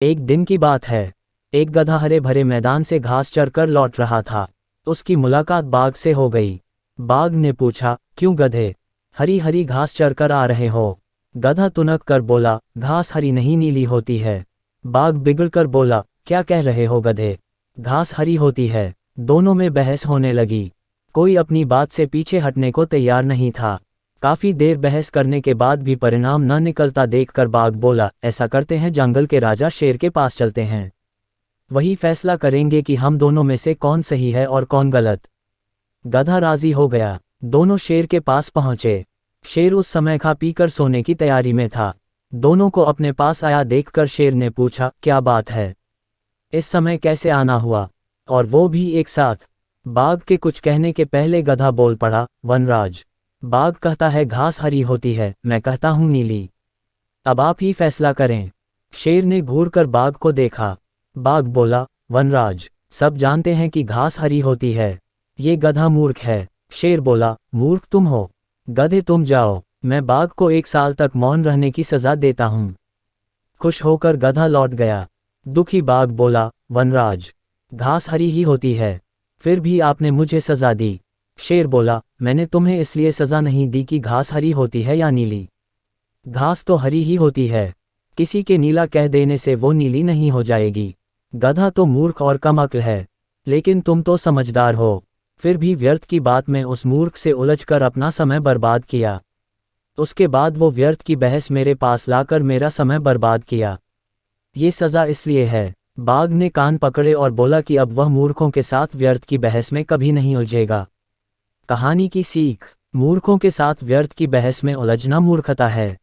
एक दिन की बात है। एक गधा हरे भरे मैदान से घास चरकर लौट रहा था। उसकी मुलाकात बाघ से हो गई। बाघ ने पूछा, क्यों गधे, हरी हरी घास चरकर आ रहे हो? गधा तुनक कर बोला, घास हरी नहीं नीली होती है। बाघ बिगड़कर बोला, क्या कह रहे हो गधे, घास हरी होती है। दोनों में बहस होने लगी। कोई अपनी बात से पीछे हटने को तैयार नहीं था। काफी देर बहस करने के बाद भी परिणाम न निकलता देखकर बाघ बोला, ऐसा करते हैं, जंगल के राजा शेर के पास चलते हैं। वही फैसला करेंगे कि हम दोनों में से कौन सही है और कौन गलत। गधा राजी हो गया। दोनों शेर के पास पहुंचे। शेर उस समय खा पीकर सोने की तैयारी में था। दोनों को अपने पास आया देखकर शेर ने पूछा, क्या बात है, इस समय कैसे आना हुआ, और वो भी एक साथ? बाघ के कुछ कहने के पहले गधा बोल पड़ा, वनराज, बाघ कहता है घास हरी होती है, मैं कहता हूं नीली। अब आप ही फैसला करें। शेर ने घूरकर बाघ को देखा। बाघ बोला, वनराज, सब जानते हैं कि घास हरी होती है, ये गधा मूर्ख है। शेर बोला, मूर्ख तुम हो? गधे तुम जाओ, मैं बाघ को 1 साल तक मौन रहने की सजा देता हूं। खुश होकर गधा लौट गया। दुखी बाघ बोला, वनराज, घास हरी ही होती है, फिर भी आपने मुझे सजा दी। शेर बोला, मैंने तुम्हें इसलिए सजा नहीं दी कि घास हरी होती है या नीली। घास तो हरी ही होती है, किसी के नीला कह देने से वो नीली नहीं हो जाएगी। गधा तो मूर्ख और कम अक्ल है, लेकिन तुम तो समझदार हो, फिर भी व्यर्थ की बात में उस मूर्ख से उलझकर अपना समय बर्बाद किया। उसके बाद वो व्यर्थ की बहस मेरे पास लाकर मेरा समय बर्बाद किया। ये सज़ा इसलिए है। बाघ ने कान पकड़े और बोला कि अब वह मूर्खों के साथ व्यर्थ की बहस में कभी नहीं उलझेगा। कहानी की सीख, मूर्खों के साथ व्यर्थ की बहस में उलझना मूर्खता है।